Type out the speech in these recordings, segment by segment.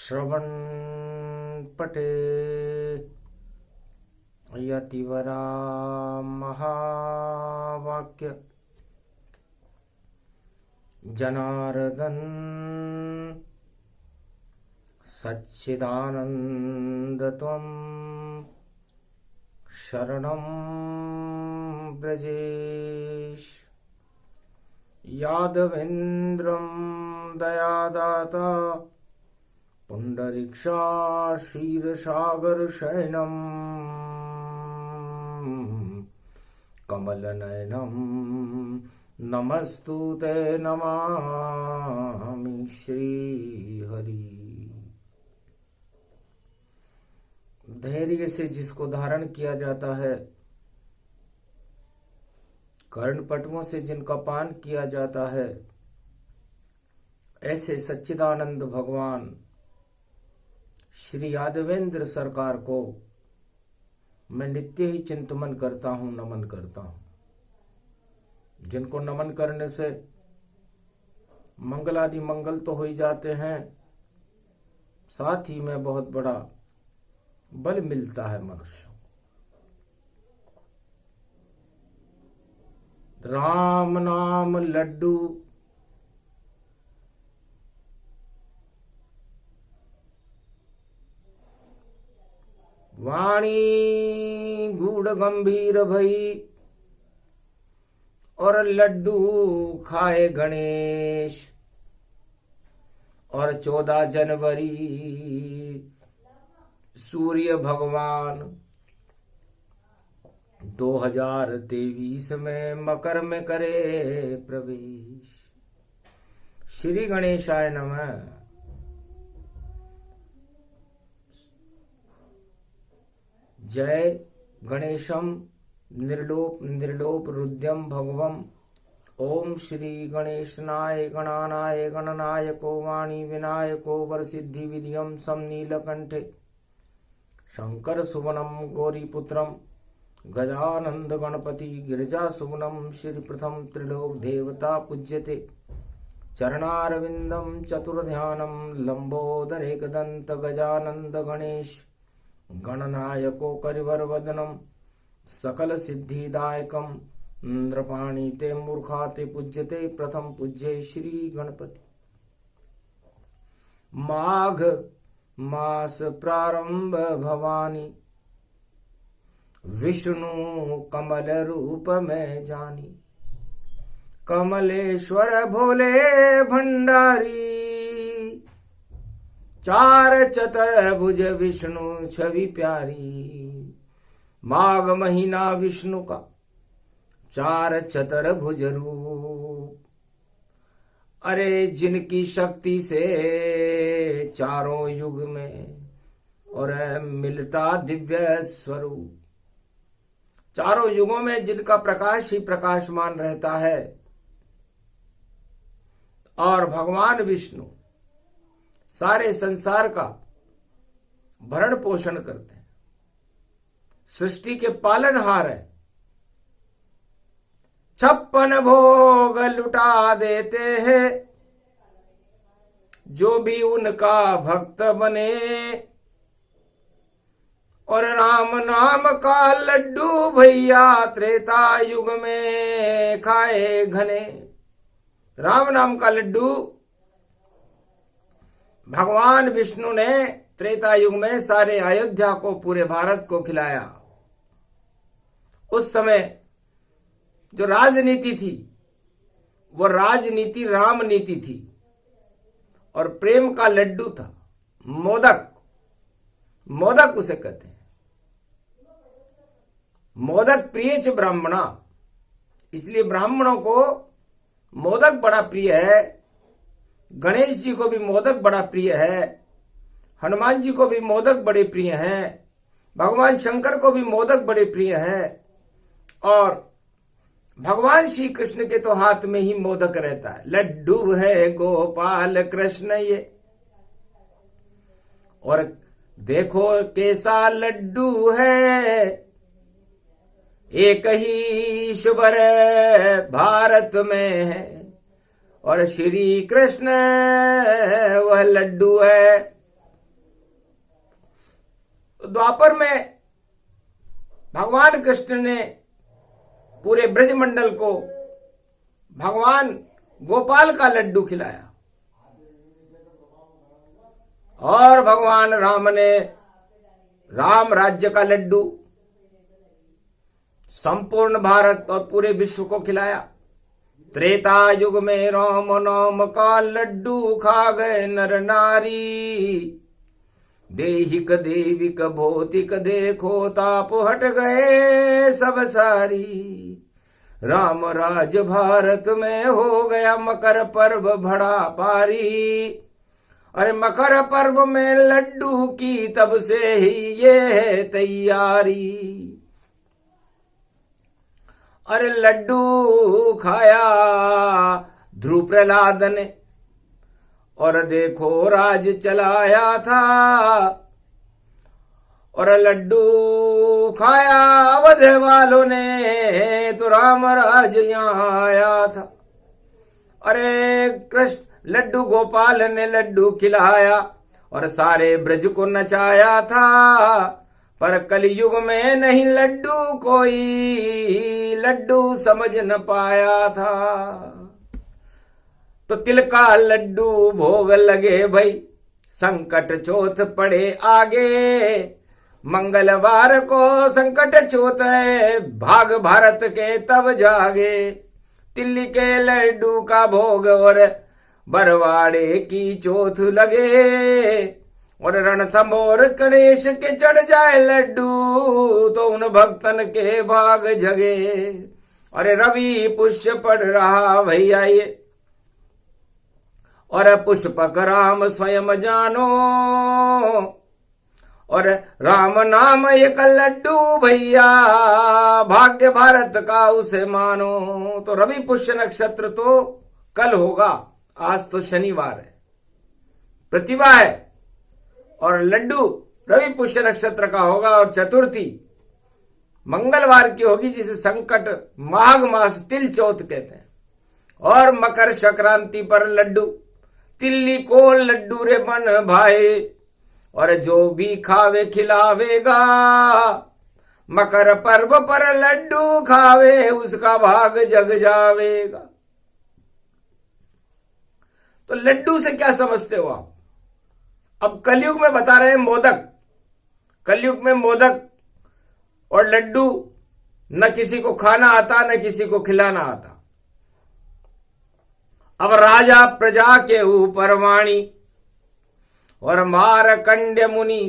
श्रवण पटे यतिवरा महावाक्य जनार्दन सच्चिदानंद त्वं शरणं ब्रजेश यादवेन्द्रं दयादाता पुंडरीक्षा क्षीरसागर शयनं कमलनयनं नमस्तुते नमामि श्रीहरि। धैर्य से जिसको धारण किया जाता है, कर्णपटुओं से जिनका पान किया जाता है, ऐसे सच्चिदानंद भगवान श्री यादवेंद्र सरकार को मैं नित्य ही चिंतन करता हूं, नमन करता हूं। जिनको नमन करने से मंगलादि मंगल तो हो ही जाते हैं, साथ ही में बहुत बड़ा बल मिलता है मनुष्य। राम नाम लड्डू वाणी गूढ़ गंभीर भई और लड्डू खाए गणेश। और 14 जनवरी सूर्य भगवान 2023 में मकर में करे प्रवेश। श्री गणेशाय नमः। जय गणेशम निर्लोप निर्लोप रुद्यम भगवम। ओम श्री गणेशनाय गणानाय गणनायको वाणी विनायको वरसिद्धि विधियम सम नीलकंठे शंकर सुवनम गौरीपुत्रम गजानंद गणपति गिरिजा सुवनम श्री प्रथम त्रिलोक देवता पूज्यते चरणारविंदम चतुर्ध्यानम लंबोदर एकदंत गजानंद गणेश गणनायको करिवर वदनम सकल सिद्धिदायकम नृपाणी ते मूर्खा ते पूज्यते प्रथम पूज्य श्री गणपति। माघ मास प्रारंभ भवानी विष्णु कमल रूप में जानी। कमलेश्वर भोले भंडारी 4 चतुर्भुज विष्णु छवि प्यारी। माघ महीना विष्णु का 4 चतुर्भुज रूप। अरे जिनकी शक्ति से चारों युग में और मिलता दिव्य स्वरूप। चारों युगों में जिनका प्रकाश ही प्रकाशमान रहता है। और भगवान विष्णु सारे संसार का भरण पोषण करते हैं, सृष्टि के पालनहार है। 56 भोग लुटा देते हैं जो भी उनका भक्त बने। और राम नाम का लड्डू भैया त्रेता युग में खाए घने। राम नाम का लड्डू भगवान विष्णु ने त्रेता युग में सारे अयोध्या को, पूरे भारत को खिलाया। उस समय जो राजनीति थी वो राजनीति राम नीति थी। और प्रेम का लड्डू था मोदक। मोदक उसे कहते हैं। मोदक प्रिय च ब्राह्मणा, इसलिए ब्राह्मणों को मोदक बड़ा प्रिय है। गणेश जी को भी मोदक बड़ा प्रिय है। हनुमान जी को भी मोदक बड़े प्रिय हैं। भगवान शंकर को भी मोदक बड़े प्रिय हैं। और भगवान श्री कृष्ण के तो हाथ में ही मोदक रहता है। लड्डू है गोपाल कृष्ण ये। और देखो कैसा लड्डू है, एक ही शुभर भारत में है। और श्री कृष्ण वह लड्डू है तो द्वापर में भगवान कृष्ण ने पूरे ब्रजमंडल को भगवान गोपाल का लड्डू खिलाया और भगवान राम ने राम राज्य का लड्डू संपूर्ण भारत और पूरे विश्व को खिलाया। त्रेता युग में राम नाम का लड्डू खा गए नर नारी, देहिक देविक भौतिक देखो ताप हट गए सब सारी। राम राज भारत में हो गया मकर पर्व बड़ा पारी, अरे मकर पर्व में लड्डू की तब से ही ये है तैयारी। अरे लड्डू खाया ध्रुव प्रहलाद ने और देखो राज चलाया था, और लड्डू खाया अवध वालों ने तो राम राज यहाँ आया था। अरे कृष्ण लड्डू गोपाल ने लड्डू खिलाया और सारे ब्रज को नचाया था, पर कलयुग में नहीं लड्डू कोई लड्डू समझ न पाया था। तो तिल का लड्डू भोग लगे भाई, संकट चौथ पड़े आगे। मंगलवार को संकट चौथ है, भाग भारत के तब जागे। तिल्ली के लड्डू का भोग और बरवाड़े की चौथ लगे, और रणथंभौर गणेश के चढ़ जाए लड्डू तो उन भक्तन के भाग जगे। अरे रवि पुष्य पड़ रहा भैया ये, और पुष्पक राम स्वयं जानो, और राम नाम एक लड्डू भैया भाग्य भारत का उसे मानो। तो रवि पुष्य नक्षत्र तो कल होगा, आज तो शनिवार है, प्रतिभा है, और लड्डू रवि पुष्य नक्षत्र का होगा, और चतुर्थी मंगलवार की होगी जिसे संकट माघ मास तिल चौथ कहते हैं। और मकर संक्रांति पर लड्डू, तिल्ली को लड्डू रे बन भाई, और जो भी खावे खिलावेगा। मकर पर्व पर लड्डू खावे उसका भाग जग जावेगा। तो लड्डू से क्या समझते हो आप? अब कलयुग में बता रहे हैं मोदक। कलयुग में मोदक और लड्डू न किसी को खाना आता न किसी को खिलाना आता। अब राजा प्रजा के ऊपर वाणी, और मारकंड्य मुनि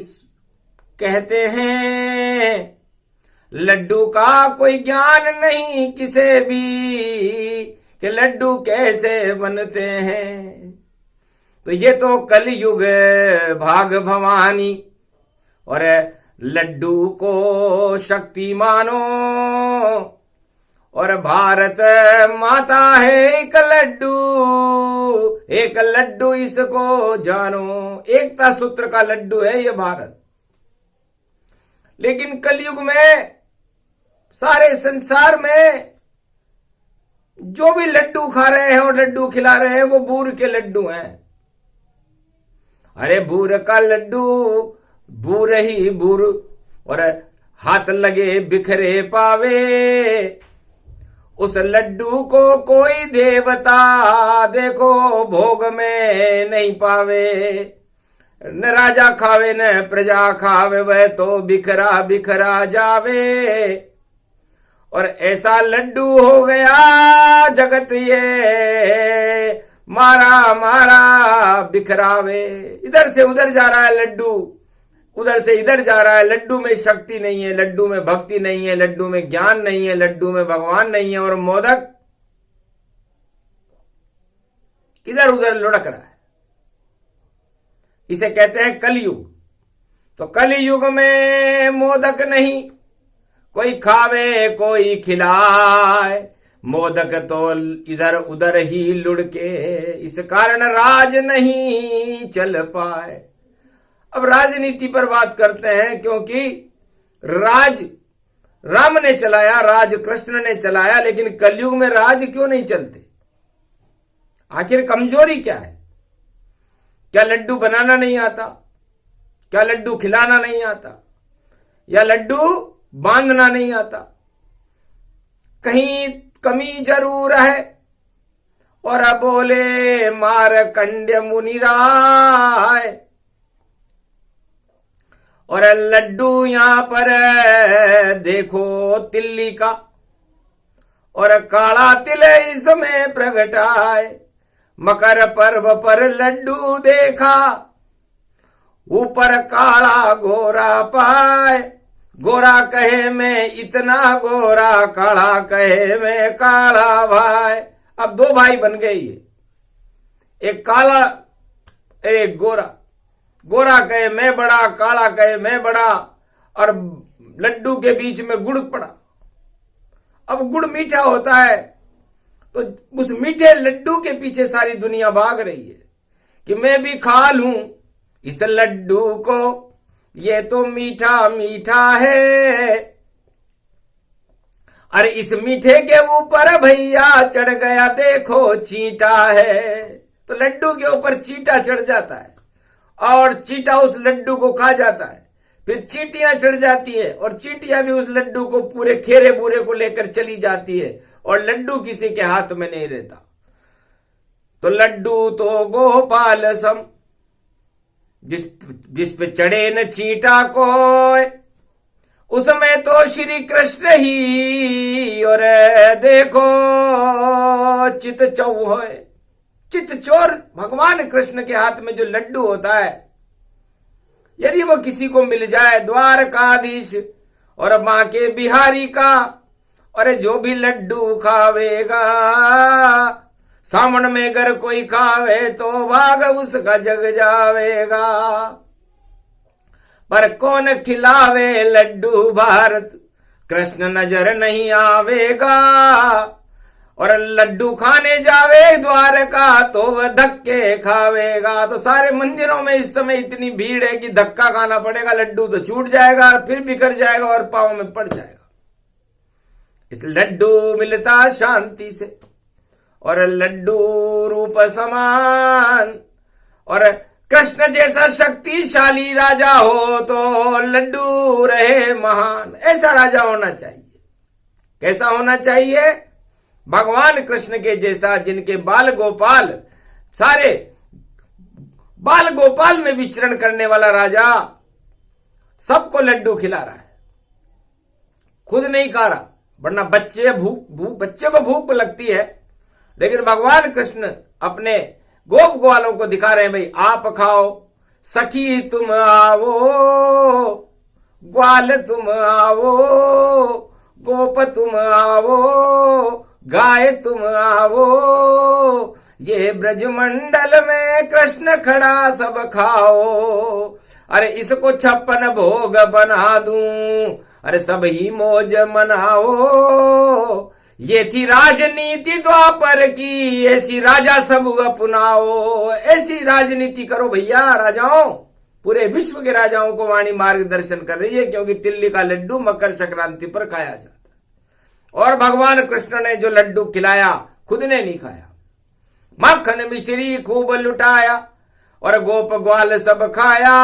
कहते हैं लड्डू का कोई ज्ञान नहीं किसे भी कि लड्डू कैसे बनते हैं। तो ये तो कलयुग भाग भवानी, और लड्डू को शक्ति मानो, और भारत माता है एक लड्डू, एक लड्डू इसको जानो। एकता सूत्र का लड्डू है ये भारत। लेकिन कलयुग में सारे संसार में जो भी लड्डू खा रहे हैं और लड्डू खिला रहे हैं वो बूर के लड्डू हैं। अरे बूर का लड्डू बूर ही बूर, और हाथ लगे बिखरे पावे। उस लड्डू को कोई देवता देखो भोग में नहीं पावे। न राजा खावे न प्रजा खावे, वह तो बिखरा बिखरा जावे। और ऐसा लड्डू हो गया जगत ये मारा मारा बिखरावे। इधर से उधर जा रहा है लड्डू, उधर से इधर जा रहा है। लड्डू में शक्ति नहीं है, लड्डू में भक्ति नहीं है, लड्डू में ज्ञान नहीं है, लड्डू में भगवान नहीं है, और मोदक इधर उधर लुढ़क रहा है। इसे कहते हैं कलयुग। तो कलयुग में मोदक नहीं, कोई खावे कोई खिलाए, मोदक तो इधर उधर ही लुढ़के, इस कारण राज नहीं चल पाए। अब राजनीति पर बात करते हैं, क्योंकि राज राम ने चलाया, राज कृष्ण ने चलाया, लेकिन कलयुग में राज क्यों नहीं चलते? आखिर कमजोरी क्या है? क्या लड्डू बनाना नहीं आता? क्या लड्डू खिलाना नहीं आता? या लड्डू बांधना नहीं आता, कहीं कमी जरूर है। और बोले मारकंड्य मुनिराय, और लड्डू यहां पर देखो तिल्ली का, और काला तिल इसमें प्रगटाए। मकर पर्व पर लड्डू देखा, ऊपर काला गोरा पाए। गोरा कहे मैं इतना गोरा, काला कहे मैं काला भाई। अब दो भाई बन गए ये, एक काला एक गोरा। गोरा कहे मैं बड़ा, काला कहे मैं बड़ा, और लड्डू के बीच में गुड़ पड़ा। अब गुड़ मीठा होता है, तो उस मीठे लड्डू के पीछे सारी दुनिया भाग रही है कि मैं भी खा लूं इस लड्डू को, ये तो मीठा मीठा है। अरे इस मीठे के ऊपर भैया चढ़ गया देखो चींटा है। तो लड्डू के ऊपर चींटा चढ़ जाता है, और चींटा उस लड्डू को खा जाता है। फिर चींटियां चढ़ जाती है, और चींटियां भी उस लड्डू को पूरे खेरे बूरे को लेकर चली जाती है, और लड्डू किसी के हाथ में नहीं रहता। तो लड्डू तो गोपाल सम, जिस पे चढ़े न चींटा कोय, उसमें तो श्री कृष्ण ही। और देखो चित चौह, चित चोर भगवान कृष्ण के हाथ में जो लड्डू होता है, यदि वो किसी को मिल जाए, द्वारकाधीश और मां के बिहारी का, और जो भी लड्डू खावेगा, सावन में अगर कोई खावे तो भाग उसका जग जावेगा। पर कौन खिलावे लड्डू भारत, कृष्ण नजर नहीं आवेगा। और लड्डू खाने जावे द्वारका तो वह धक्के खावेगा। तो सारे मंदिरों में इस समय इतनी भीड़ है कि धक्का खाना पड़ेगा, लड्डू तो छूट जाएगा, और फिर बिखर जाएगा और पांव में पड़ जाएगा। इस लड्डू मिलता शांति से, और लड्डू रूप समान, और कृष्ण जैसा शक्तिशाली राजा हो तो लड्डू रहे महान। ऐसा राजा होना चाहिए। कैसा होना चाहिए? भगवान कृष्ण के जैसा, जिनके बाल गोपाल, सारे बाल गोपाल में विचरण करने वाला राजा सबको लड्डू खिला रहा है, खुद नहीं खा रहा। वरना बच्चे को भूख लगती है, लेकिन भगवान कृष्ण अपने गोप ग्वालों को दिखा रहे हैं, भाई आप खाओ, सखी तुम आओ, ग्वाल तुम आओ, गोप तुम आओ, गाय तुम आओ, ये ब्रजमंडल में कृष्ण खड़ा सब खाओ। अरे इसको 56 भोग बना दूं, अरे सब ही मौज मनाओ। ये थी राजनीति द्वापर की, ऐसी राजा सब अपनाओ। ऐसी राजनीति करो भैया राजाओं। पूरे विश्व के राजाओं को वाणी मार्गदर्शन कर रही है, क्योंकि तिल्ली का लड्डू मकर संक्रांति पर खाया जाता है। और भगवान कृष्ण ने जो लड्डू खिलाया, खुद ने नहीं खाया, मक्खन मिश्री खूब लुटाया, और गोप ग्वाल सब खाया,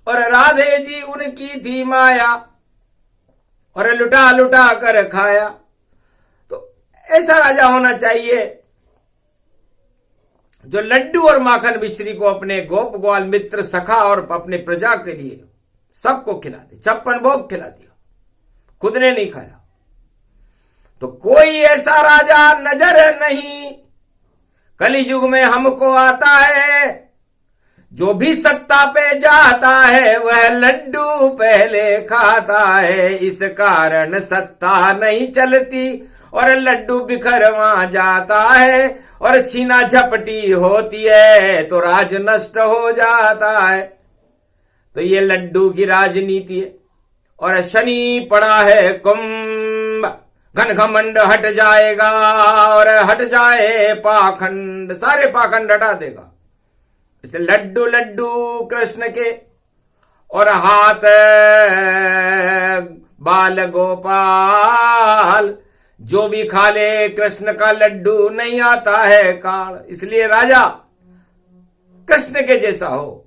और राधे जी उनकी थी माया, और लुटा लुटा कर खाया। तो ऐसा राजा होना चाहिए जो लड्डू और माखन मिश्री को अपने गोप ग्वाल मित्र सखा और अपने प्रजा के लिए सबको खिला दे। 56 भोग खिला दिया, खुद ने नहीं खाया। तो कोई ऐसा राजा नजर नहीं कलयुग में हमको आता है, जो भी सत्ता पे जाता है वह लड्डू पहले खाता है। इस कारण सत्ता नहीं चलती और लड्डू बिखरवा जाता है, और छीना झपटी होती है तो राज नष्ट हो जाता है। तो ये लड्डू की राजनीति है। और शनि पड़ा है कुंभ, घन घमंड हट जाएगा, और हट जाए पाखंड, सारे पाखंड हटा देगा। इसलिए लड्डू लड्डू कृष्ण के, और हाथ बाल गोपाल, जो भी खा ले कृष्ण का लड्डू नहीं आता है काल। इसलिए राजा कृष्ण के जैसा हो,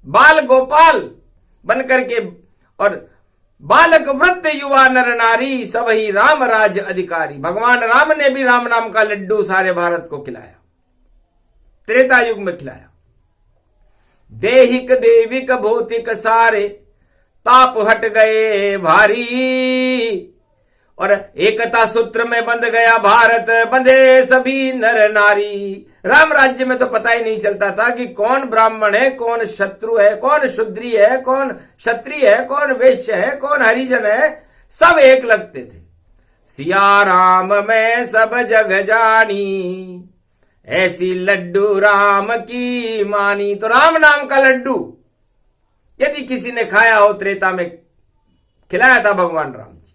बाल गोपाल बनकर के और बालक वृद्ध युवा नर नारी सब ही राम राज अधिकारी। भगवान राम ने भी राम नाम का लड्डू सारे भारत को खिलाया, त्रेता युग में खिलाया। देहिक देविक भौतिक सारे ताप हट गए भारी, और एकता सूत्र में बंध गया भारत, बंधे सभी नर नारी। राम राज्य में तो पता ही नहीं चलता था कि कौन ब्राह्मण है, कौन शत्रु है, कौन शूद्री है, कौन क्षत्रिय है, कौन वैश्य है, कौन हरिजन है, सब एक लगते थे। सिया राम में सब जग जानी, ऐसी लड्डू राम की मानी। तो राम नाम का लड्डू यदि किसी ने खाया हो, त्रेता में खिलाया था भगवान राम जी,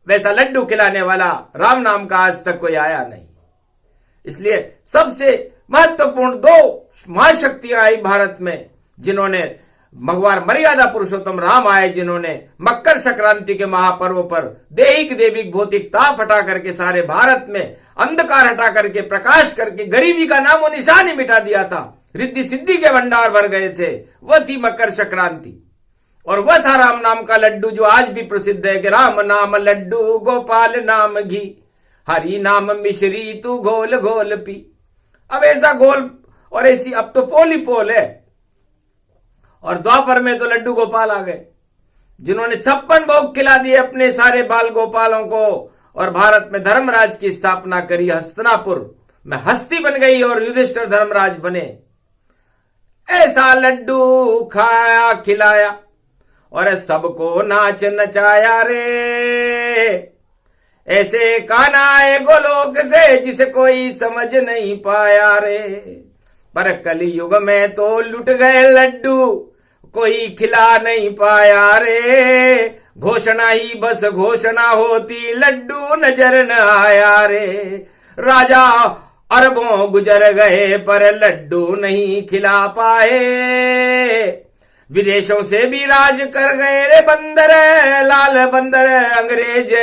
वैसा लड्डू खिलाने वाला राम नाम का आज तक कोई आया नहीं। इसलिए सबसे महत्वपूर्ण दो महाशक्तियां आई भारत में, जिन्होंने भगवान मर्यादा पुरुषोत्तम राम आए, जिन्होंने मकर संक्रांति के महापर्व पर देहिक देविक भौतिक ताप हटा करके सारे भारत में अंधकार हटा करके प्रकाश करके गरीबी का नामो निशान ही मिटा दिया था, रिद्धि सिद्धि के भंडार भर गए थे। वह थी मकर संक्रांति, और वह था राम नाम का लड्डू, जो आज भी प्रसिद्ध है कि राम नाम लड्डू गोपाल नाम घी, हरि नाम मिश्री तू घोल घोल पी। अब ऐसा घोल और ऐसी अब तो पोल ही पोल है, और द्वापर में तो लड्डू गोपाल आ गए, जिन्होंने 56 भोग खिला दिए अपने सारे बाल गोपालों को, और भारत में धर्मराज की स्थापना करी। हस्तिनापुर में हस्ती बन गई और युधिष्ठिर धर्मराज बने। ऐसा लड्डू खाया खिलाया और सबको नाच नचाया रे, ऐसे कान्हा आए गोलोक से जिसे कोई समझ नहीं पाया रे। पर कलयुग में तो लुट गए लड्डू, कोई खिला नहीं पाया रे, घोषणा ही बस घोषणा होती, लड्डू नजर न आया रे। राजा अरबों गुजर गए पर लड्डू नहीं खिला पाए, विदेशों से भी राज कर गए रे बंदर, लाल बंदर अंग्रेज,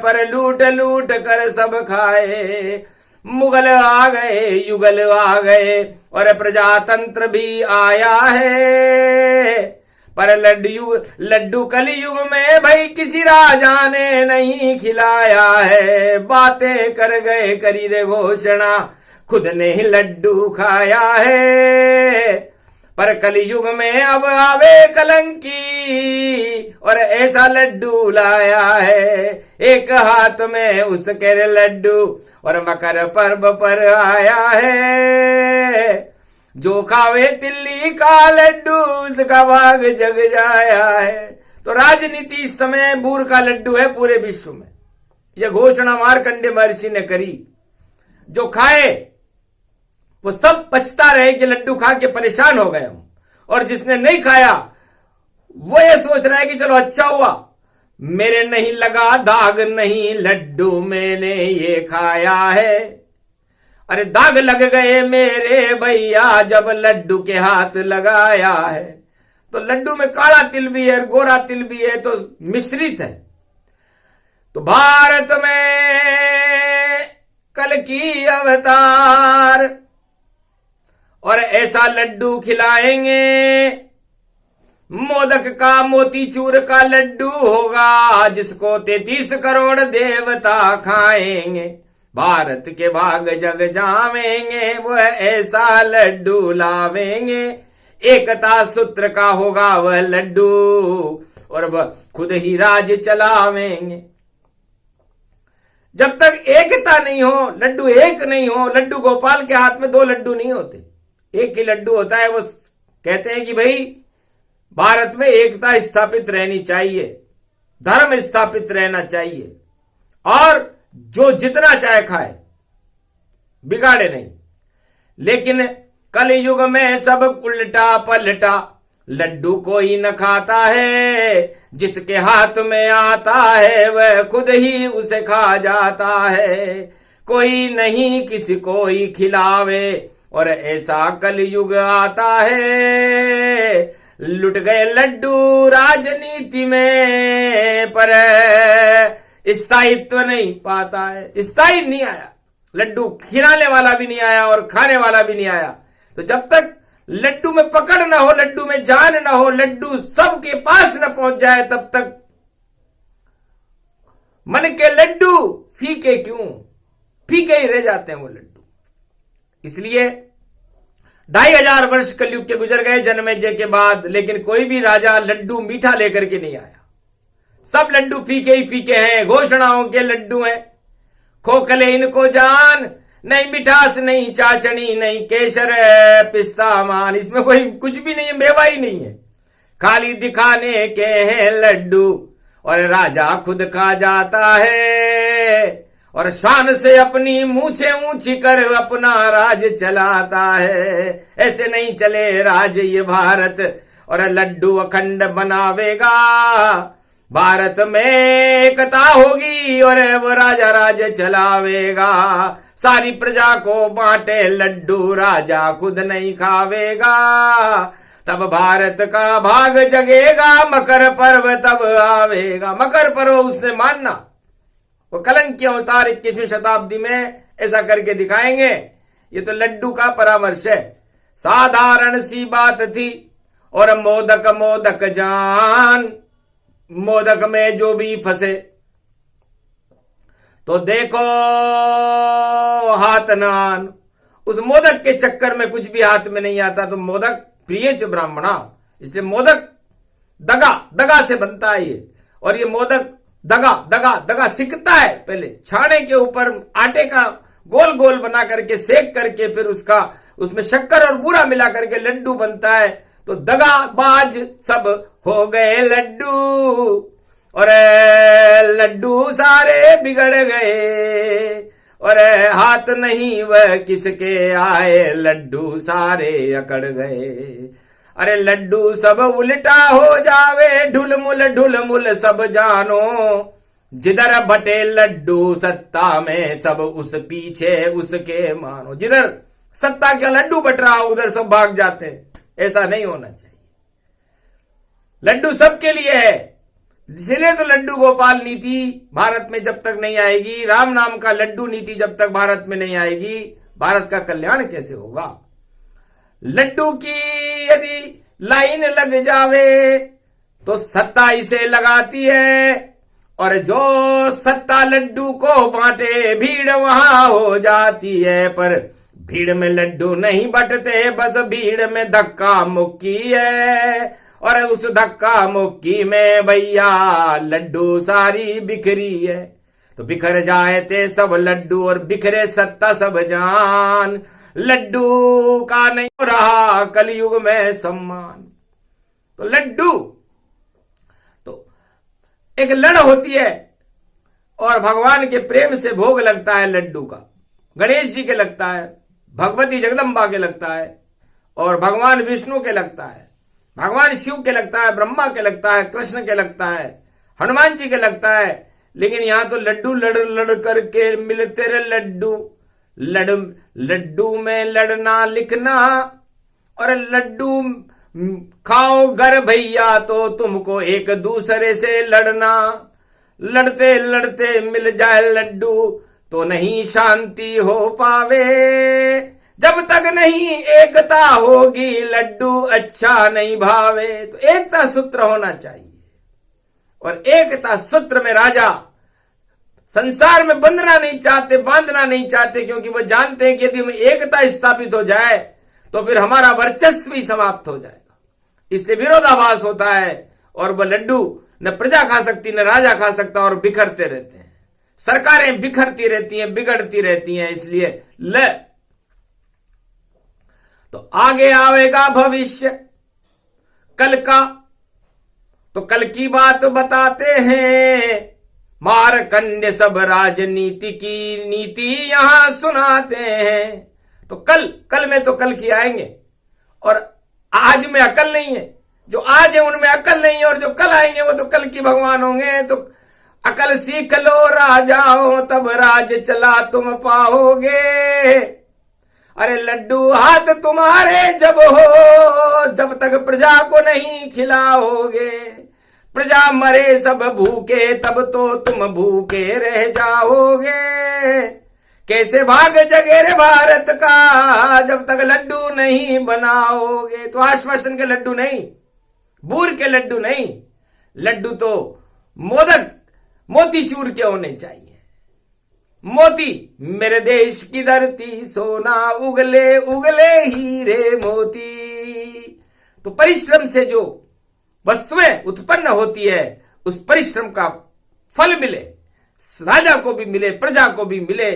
पर लूट लूट कर सब खाए। मुगल आ गए, युगल आ गए, और प्रजातंत्र भी आया है, पर लड्डू कलयुग में भाई किसी राजा ने नहीं खिलाया है। बातें कर गए करी रे घोषणा, खुद ने लड्डू खाया है, पर कलयुग में अब आवे कलंकी, और ऐसा लड्डू लाया है। एक हाथ में उसके लड्डू और मकर पर्व पर आया है, जो खावे तिल्ली का लड्डू उसका भाग जग जाया है। तो राजनीति इस समय बूर का लड्डू है पूरे विश्व में। यह घोषणा मार्कंडेय महर्षि ने करी, जो खाए वो सब पछता रहे कि लड्डू खा के परेशान हो गए हम, और जिसने नहीं खाया वो ये सोच रहा है कि चलो अच्छा हुआ मेरे नहीं लगा दाग, नहीं लड्डू मैंने ये खाया है। अरे दाग लग गए मेरे भैया जब लड्डू के हाथ लगाया है। तो लड्डू में काला तिल भी है, गोरा तिल भी है, तो मिश्रित है। तो भारत में कल की अवतार, और ऐसा लड्डू खिलाएंगे, मोदक का मोतीचूर का लड्डू होगा, जिसको 33 करोड़ देवता खाएंगे। भारत के भाग जग जावेंगे, वह ऐसा लड्डू लावेंगे। एकता सूत्र का होगा वह लड्डू, और वह खुद ही राज चलावेंगे। जब तक एकता नहीं हो, लड्डू एक नहीं हो, लड्डू गोपाल के हाथ में 2 लड्डू नहीं होते, एक ही लड्डू होता है। वो कहते हैं कि भाई भारत में एकता स्थापित रहनी चाहिए, धर्म स्थापित रहना चाहिए, और जो जितना चाहे खाए, बिगाड़े नहीं। लेकिन कलयुग में सब उल्टा पलटा, लड्डू कोई न खाता है, जिसके हाथ में आता है वह खुद ही उसे खा जाता है। कोई नहीं किसी को ही खिलावे, और ऐसा कलयुग आता है। लुट गए लड्डू राजनीति में, पर स्थायित्व नहीं पाता है। स्थायी नहीं आया, लड्डू खिलाने वाला भी नहीं आया और खाने वाला भी नहीं आया। तो जब तक लड्डू में पकड़ ना हो, लड्डू में जान ना हो, लड्डू सबके पास न पहुंच जाए, तब तक मन के लड्डू फीके क्यों, फीके ही रह जाते हैं वो लड्डू। इसलिए 2500 वर्ष कलयुग के गुजर गए जन्मेजय के बाद, लेकिन कोई भी राजा लड्डू मीठा लेकर के नहीं आया। सब लड्डू फीके ही फीके हैं, घोषणाओं के लड्डू हैं। खोखले इनको जान, नहीं मिठास, नहीं चाचनी, नहीं केसर पिस्ता मान, इसमें कोई कुछ भी नहीं है, मेवा ही नहीं है, खाली दिखाने के हैं लड्डू। और राजा खुद खा जाता है और शान से अपनी मूछे ऊंची कर अपना राज चलाता है। ऐसे नहीं चले राज ये भारत, और लड्डू अखंड बनावेगा। भारत में एकता होगी और वो राजा राज चलावेगा। सारी प्रजा को बांटे लड्डू, राजा खुद नहीं खावेगा। तब भारत का भाग जगेगा, मकर पर्व तब आवेगा। मकर पर्व उसने मानना, वो कलंकी अवतार 21वीं शताब्दी में ऐसा करके दिखाएंगे। ये तो लड्डू का परामर्श है। साधारण सी बात थी और मोदक मोदक जान, मोदक में जो भी फंसे तो देखो हाथ नान। उस मोदक के चक्कर में कुछ भी हाथ में नहीं आता। तो मोदक प्रिय च ब्राह्मणा, इसलिए मोदक दगा दगा से बनता है ये। और ये मोदक दगा दगा दगा सिकता है, पहले छाने के ऊपर आटे का गोल गोल बना करके सेक करके फिर उसका उसमें शक्कर और बूरा मिला करके लड्डू बनता है। तो दगाबाज सब हो गए लड्डू, और लड्डू सारे बिगड़ गए। और हाथ नहीं वह किसके आए, लड्डू सारे अकड़ गए। अरे लड्डू सब उल्टा हो जावे, ढुलमुल सब जानो। जिधर बटे लड्डू सत्ता में, सब उस पीछे उसके मानो। जिधर सत्ता का लड्डू बट रहा उधर सब भाग जाते। ऐसा नहीं होना चाहिए। लड्डू सबके लिए है, इसलिए तो लड्डू गोपाल नीति भारत में जब तक नहीं आएगी, राम नाम का लड्डू नीति जब तक भारत में नहीं आएगी, भारत का कल्याण कैसे होगा। लड्डू की यदि लाइन लग जावे तो सत्ता इसे लगाती है, और जो सत्ता लड्डू को बांटे भीड़ वहां हो जाती है। पर भीड़ में लड्डू नहीं बटते, बस भीड़ में धक्का मुक्की है। और उस धक्का मुक्की में भैया लड्डू सारी बिखरी है। तो बिखर जाए थे सब लड्डू और बिखरे सत्ता सब जान। लड्डू का नहीं हो रहा कलयुग में सम्मान। तो लड्डू तो एक लड़ होती है और भगवान के प्रेम से भोग लगता है लड्डू का। गणेश जी के लगता है, भगवती जगदम्बा के लगता है, और भगवान विष्णु के लगता है, भगवान शिव के लगता है, ब्रह्मा के लगता है, कृष्ण के लगता है, हनुमान जी के लगता है। लेकिन यहां तो लड्डू लड़ लड़ करके मिलते रहे लड्डू। लड्डू में लड़ना लिखना, और लड्डू खाओ घर भैया तो तुमको एक दूसरे से लड़ना। लड़ते लड़ते मिल जाए लड्डू तो नहीं शांति हो पावे। जब तक नहीं एकता होगी लड्डू अच्छा नहीं भावे। तो एकता सूत्र होना चाहिए, और एकता सूत्र में राजा संसार में बंधना नहीं चाहते, बांधना नहीं चाहते, क्योंकि वो जानते हैं कि यदि हमें एकता स्थापित हो जाए तो फिर हमारा वर्चस्व ही समाप्त हो जाएगा। इसलिए विरोधाभास होता है, और वह लड्डू न प्रजा खा सकती न राजा खा सकता, और बिखरते रहते हैं। सरकारें बिखरती रहती हैं, बिगड़ती रहती हैं। इसलिए तो आगे आवेगा भविष्य कल का, तो कल की बात बताते हैं। मारकंडे सब राजनीति की नीति यहां सुनाते हैं। तो कल में तो कल की आएंगे, और आज में अकल नहीं है। जो आज है उनमें अकल नहीं है, और जो कल आएंगे वो तो कल की भगवान होंगे। तो अकल सीख लो राजाओं, तब राज चला तुम पाओगे। अरे लड्डू हाथ तुम्हारे जब हो, जब तक प्रजा को नहीं खिलाओगे। प्रजा मरे सब भूखे, तब तो तुम भूखे रह जाओगे। कैसे भाग जगे रे भारत का जब तक लड्डू नहीं बनाओगे। तो आश्वासन के लड्डू नहीं, बूर के लड्डू नहीं, लड्डू तो मोदक मोतीचूर के होने चाहिए। मोती मेरे देश की धरती सोना, उगले उगले हीरे मोती। तो परिश्रम से जो वस्तुएं उत्पन्न होती है उस परिश्रम का फल मिले, राजा को भी मिले, प्रजा को भी मिले,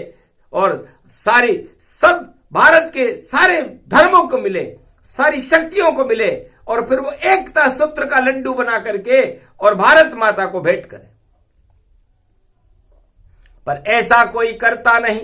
और सब भारत के सारे धर्मों को मिले, सारी शक्तियों को मिले, और फिर वो एकता सूत्र का लड्डू बना करके और भारत माता को भेंट करे। पर ऐसा कोई करता नहीं,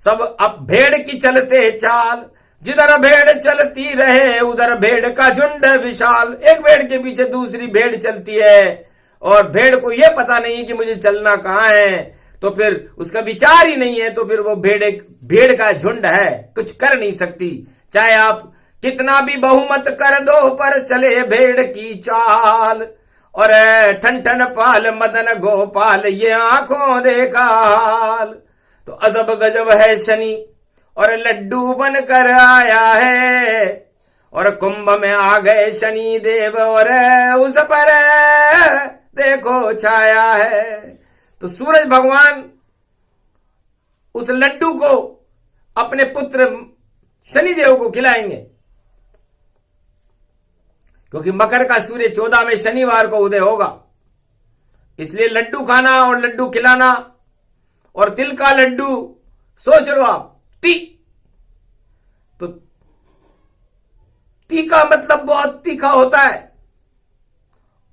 सब अब भेड़ की चलते चाल, जिधर भेड़ चलती रहे उधर भेड़ का झुंड विशाल। एक भेड़ के पीछे दूसरी भेड़ चलती है और भेड़ को यह पता नहीं कि मुझे चलना कहां है, तो फिर उसका विचार ही नहीं है, तो फिर वो भेड़ का झुंड है, कुछ कर नहीं सकती। चाहे आप कितना भी बहुमत कर दो पर चले भेड़ की चाल। और ठन ठन पाल मदन गोपाल ये आंखों देखा हाल। तो अजब गजब है शनि और लड्डू बनकर आया है, और कुंभ में आ गए शनि देव और उस पर देखो छाया है। तो सूरज भगवान उस लड्डू को अपने पुत्र शनिदेव को खिलाएंगे, क्योंकि मकर का सूर्य 14 में शनिवार को उदय होगा। इसलिए लड्डू खाना और लड्डू खिलाना, और तिल का लड्डू सोच लो आप, तो ती का मतलब बहुत तीखा होता है,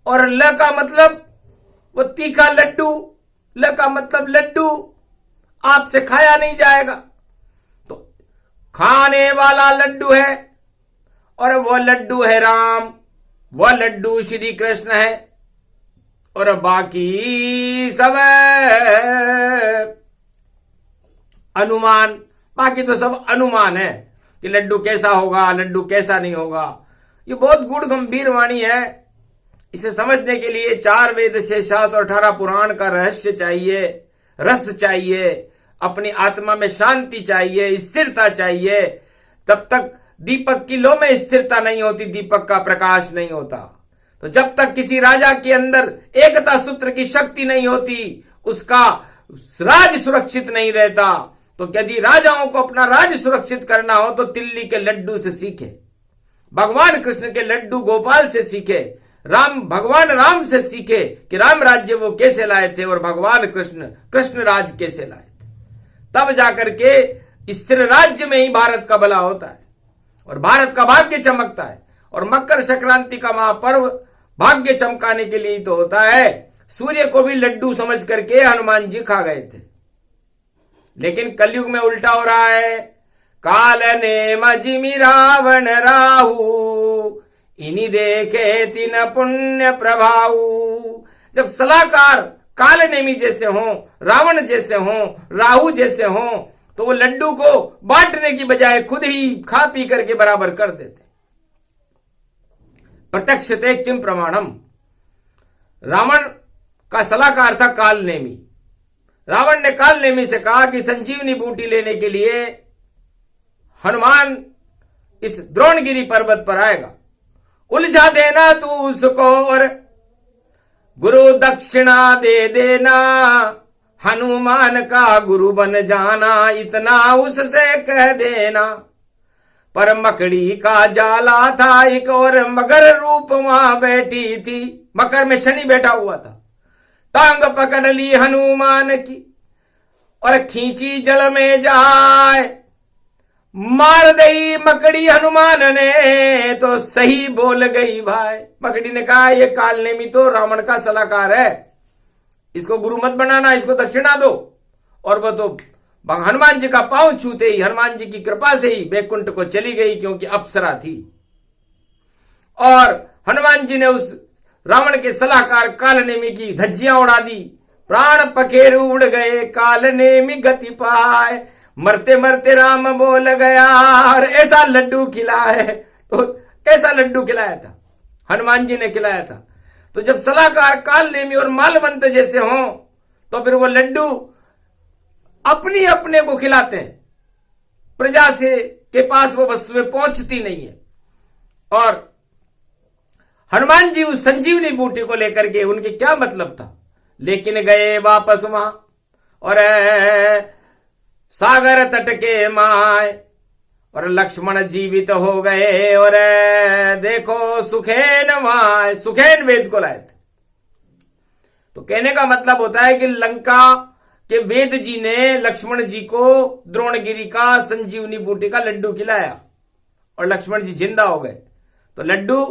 और ल का मतलब वो तीखा लड्डू, ल का मतलब लड्डू आपसे खाया नहीं जाएगा। तो खाने वाला लड्डू है, और वो लड्डू है राम, वह लड्डू श्री कृष्ण है, और बाकी सब अनुमान, बाकी तो सब अनुमान है कि लड्डू कैसा होगा, लड्डू कैसा नहीं होगा। ये बहुत गूढ़ गंभीर वाणी है। इसे समझने के लिए 4 वेद, 6 शास्त्र और 18 पुराण का रहस्य चाहिए, रस चाहिए, अपनी आत्मा में शांति चाहिए, स्थिरता चाहिए। तब तक दीपक की लो में स्थिरता नहीं होती, दीपक का प्रकाश नहीं होता। तो जब तक किसी राजा के अंदर एकता सूत्र की शक्ति नहीं होती, उसका राज सुरक्षित नहीं रहता। तो यदि राजाओं को अपना राज सुरक्षित करना हो तो तिल्ली के लड्डू से सीखे, भगवान कृष्ण के लड्डू गोपाल से सीखे, भगवान राम से सीखे कि राम राज्य वो कैसे लाए थे और भगवान कृष्ण राज कैसे लाए थे। तब जाकर के स्थिर राज्य में ही भारत का भला होता है और भारत का भाग्य चमकता है। और मकर संक्रांति का महापर्व भाग्य चमकाने के लिए तो होता है। सूर्य को भी लड्डू समझ करके हनुमान जी खा गए थे, लेकिन कलयुग में उल्टा हो रहा है। काल ने मजिमी रावण राहु, इन्हीं देखे तीन पुण्य प्रभाऊ। जब सलाहकार काल नेमी जैसे हों, रावण जैसे हों, राहु जैसे हों, तो वो लड्डू को बांटने की बजाय खुद ही खा पी करके बराबर कर देते। प्रत्यक्षते किम प्रमाणम। रावण का सलाहकार था काल नेमी। रावण ने काल नेमी से कहा कि संजीवनी बूटी लेने के लिए हनुमान इस द्रोणगिरी पर्वत पर आएगा, उलझा देना तू उसको और गुरु दक्षिणा दे देना, हनुमान का गुरु बन जाना, इतना उससे कह देना। पर मकड़ी का जाला था एक और मगर रूप वहां बैठी थी। मकर में शनि बैठा हुआ था। टांग पकड़ ली हनुमान की और खींची जल में जाए, मार दई मकड़ी हनुमान ने तो सही बोल गई भाई। मकड़ी ने कहा ये काल नेमी तो रावण का सलाहकार है, इसको गुरु मत बनाना, इसको दक्षिणा दो। और वो तो हनुमान जी का पांव छूते ही, हनुमान जी की कृपा से ही बैकुंठ को चली गई, क्योंकि अप्सरा थी। और हनुमान जी ने उस रावण के सलाहकार काल नेमी की धज्जियां उड़ा दी। प्राण पखेरु उड़ गए, काल नेमी गति पाए, मरते मरते राम बोल गया। और ऐसा लड्डू खिलाए, तो ऐसा लड्डू खिलाया था, हनुमान जी ने खिलाया था। तो जब सलाहकार काल नेमी और मालवंत जैसे हों तो फिर वो लड्डू अपनी अपने को खिलाते हैं, प्रजा से के पास वो वस्तुएं पहुंचती नहीं है। और हनुमान जी उस संजीवनी बूटी को लेकर के उनके क्या मतलब था, लेकिन गए वापस वहां और सागर तट के माए और लक्ष्मण जीवित हो गए और देखो सुखेन वहां सुखेन वेद को लाए थे। तो कहने का मतलब होता है कि लंका के वेद जी ने लक्ष्मण जी को द्रोणगिरी का संजीवनी बूटी का लड्डू खिलाया और लक्ष्मण जी जिंदा हो गए। तो लड्डू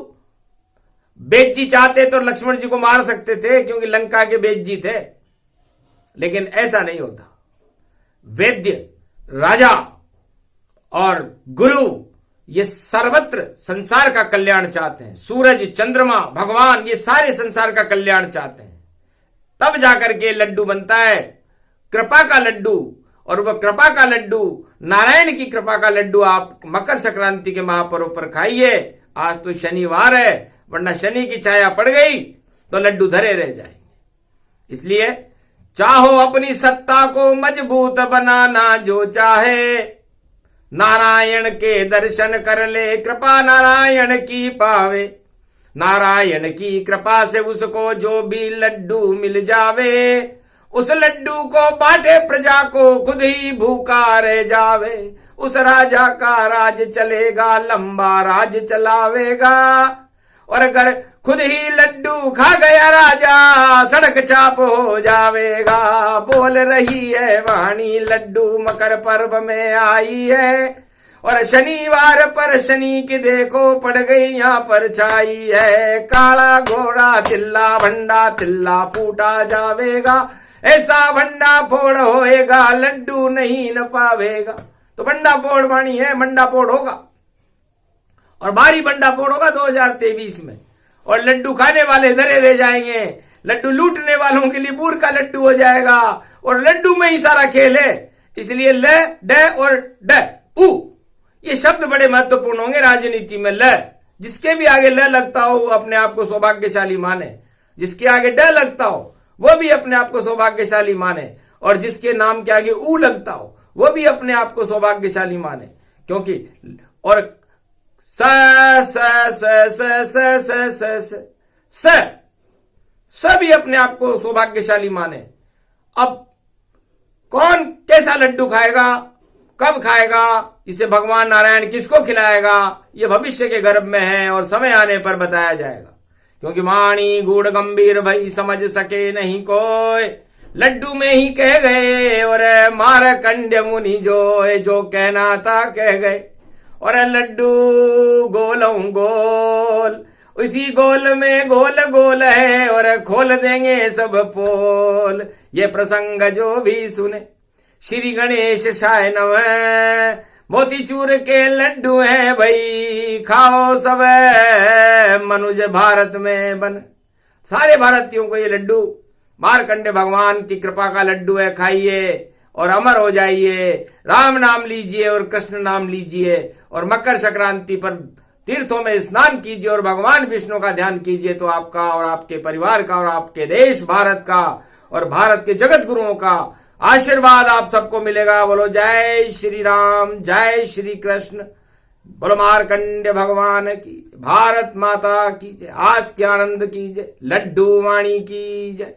वेद जी चाहते तो लक्ष्मण जी को मार सकते थे क्योंकि लंका के वेद जी थे, लेकिन ऐसा नहीं होता। वैद्य, राजा और गुरु ये सर्वत्र संसार का कल्याण चाहते हैं। सूरज, चंद्रमा, भगवान ये सारे संसार का कल्याण चाहते हैं। तब जाकर के लड्डू बनता है, कृपा का लड्डू। और वह कृपा का लड्डू, नारायण की कृपा का लड्डू आप मकर संक्रांति के महापर्व पर खाइए। आज तो शनिवार है, वरना शनि की छाया पड़ गई तो लड्डू धरे रह जाएंगे। इसलिए चाहो अपनी सत्ता को मजबूत बनाना जो चाहे, नारायण के दर्शन कर ले कृपा नारायण की पावे। नारायण की कृपा से उसको जो भी लड्डू मिल जावे, उस लड्डू को बांटे प्रजा को खुद ही भूखा रह जावे। उस राजा का राज चलेगा, लंबा राज चलावेगा। और अगर खुद ही लड्डू खा गया राजा, सड़क चाप हो जावेगा। बोल रही है वाणी लड्डू मकर पर्व में आई है। और शनिवार पर शनि की देखो पड़ गई यहाँ पर छाई है। काला घोड़ा तिल्ला भंडा तिल्ला फूटा जावेगा। ऐसा भंडा फोड़ होएगा लड्डू नहीं न पावेगा। तो भंडा फोड़ वाणी है, भंडा फोड़ होगा और भारी भंडा फोड़ होगा 2023 में। और लड्डू खाने वाले धरे रह जाएंगे, लड्डू लूटने वालों के लिए बूर का लड्डू हो जाएगा। और लड्डू में ही सारा खेल है। इसलिए ल, ड और ड, उ ये शब्द बड़े महत्वपूर्ण होंगे राजनीति में। ल जिसके भी आगे ल लगता हो वो अपने आप को सौभाग्यशाली माने, जिसके आगे ड लगता हो वो भी अपने आप को सौभाग्यशाली माने, और जिसके नाम के आगे ऊ लगता हो वो भी अपने आप को सौभाग्यशाली माने। क्योंकि और स स स स स स स स स भी अपने आप को सौभाग्यशाली माने। अब कौन कैसा लड्डू खाएगा, कब खाएगा, इसे भगवान नारायण किसको खिलाएगा, यह भविष्य के गर्भ में है और समय आने पर बताया जाएगा। क्योंकि वाणी गूढ़ गंभीर भई समझ सके नहीं कोई, लड्डू में ही कह गए और मारकंड्य मुनि जो कहना था कह गए। और लड्डू गोलों गोल, उसी गोल में गोल गोल है और खोल देंगे सब पोल। ये प्रसंग जो भी सुने श्री गणेश शाय नमः। मोतीचूर के लड्डू हैं भाई, खाओ सब मनुज भारत में बन। सारे भारतीयों को ये लड्डू मारकंडे भगवान की कृपा का लड्डू है, खाइए और अमर हो जाइए। राम नाम लीजिए और कृष्ण नाम लीजिए और मकर संक्रांति पर तीर्थों में स्नान कीजिए और भगवान विष्णु का ध्यान कीजिए। तो आपका और आपके परिवार का और आपके देश भारत का और भारत के जगत गुरुओं का आशीर्वाद आप सबको मिलेगा। बोलो जय श्री राम, जय श्री कृष्ण, बोलो मारकंडे भगवान की, भारत माता की जय, आज के आनंद की जय, लड्डू वाणी की जय।